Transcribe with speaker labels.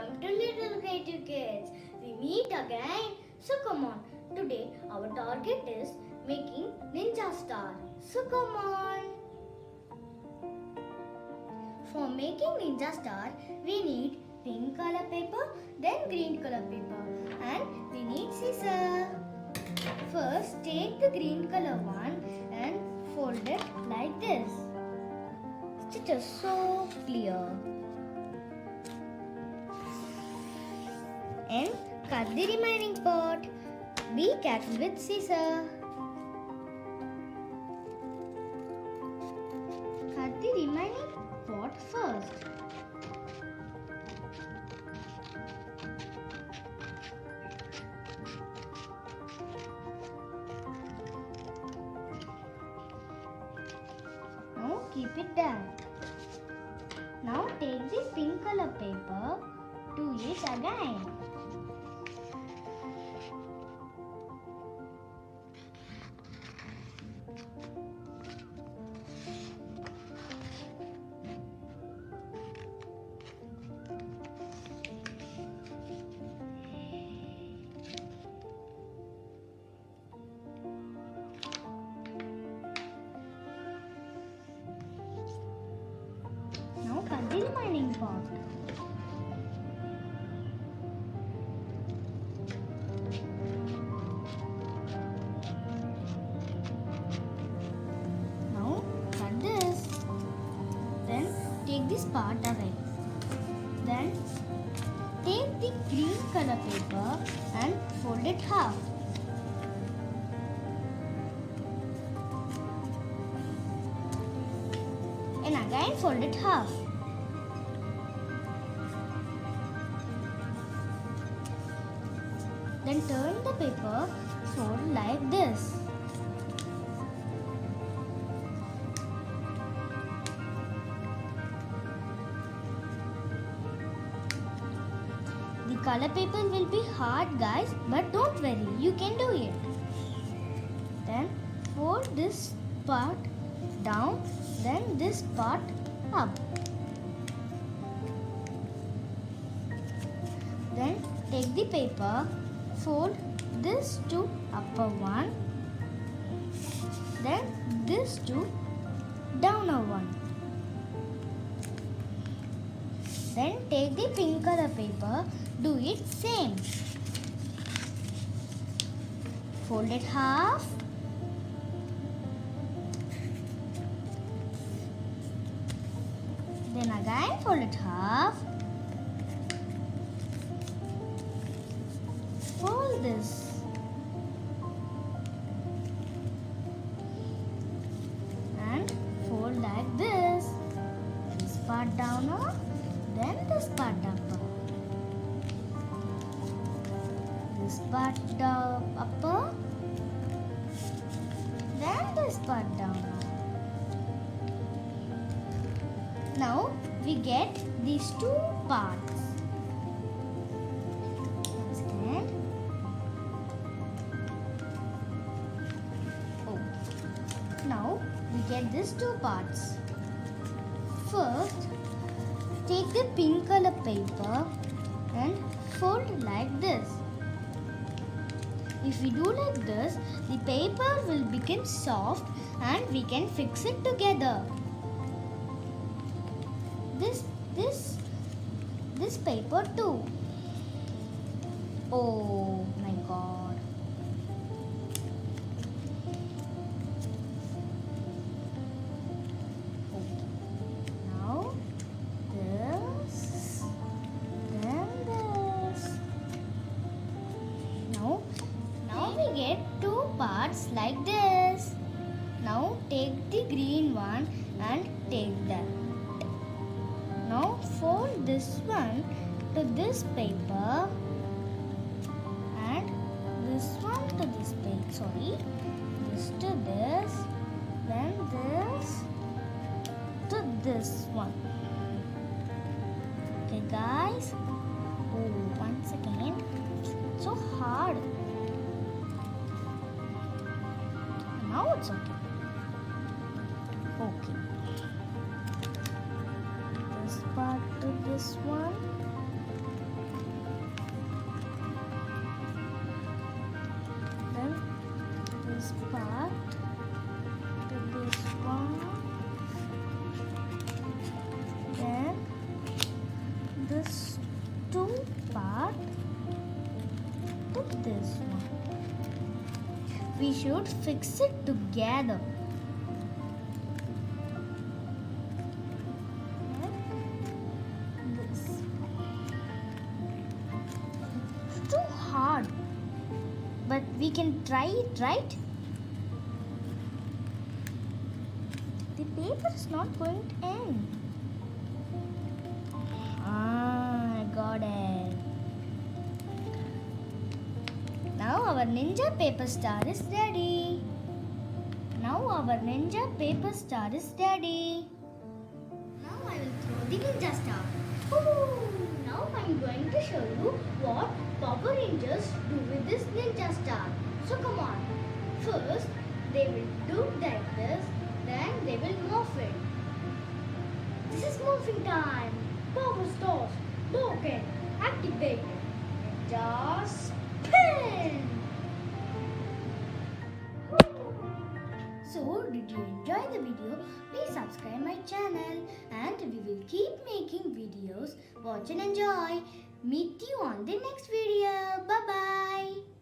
Speaker 1: welcome to Little Creative Kids. We meet again. So come on. Today our target is making ninja star. So come on. For making ninja star, we need pink color paper, then green color paper, and we need scissors. First, take the green color one and fold it like this. It is so clear. And cut the remaining part. Be careful with scissors. Cut the remaining part first. Now keep it there. Now take the pink color paper, do it again. Now cut the remaining part. Now cut this. Then take this part away. Then take the green color paper and fold it half. And again fold it half. Then turn the paper fold like this. The color paper will be hard, guys, but don't worry, you can do it. Then fold this part down, then this part up. Then take the paper, fold this to upper one, then this to downer one. Then take the pink color paper, do it same. Fold it half. Then again fold it half. Fold this. And fold like this. This part downer, then this part upper. This part upper, then this part downer. Now we get these two parts. Understand? Oh. Now we get these two parts. First, take the pink color paper and fold like this. If we do like this, the paper will become soft and we can fix it together. This paper too. Oh my God. Okay. Now this, then this. Now we get two parts like this. Now take the green one and take that. Now fold this one to this paper and this one to this paper. Sorry, this to this, then this to this one. Okay, guys. Oh, one second. It's so hard. Now it's okay. Okay. This part to this one. this part to this one, then this two part to this one. We should fix it together. This it's too hard, but we can try it, right? The paper is not going to end. I got it. Now our ninja paper star is ready. Now I will throw the ninja star. Now I am going to show you what Power Rangers do with this ninja star. So come on. First, they will do like this. Then they will morph it. This is morphing time. Power stars broken, activated. Just spin. So, did you enjoy the video? Please subscribe my channel and we will keep making videos. Watch and enjoy. Meet you on the next video. Bye bye.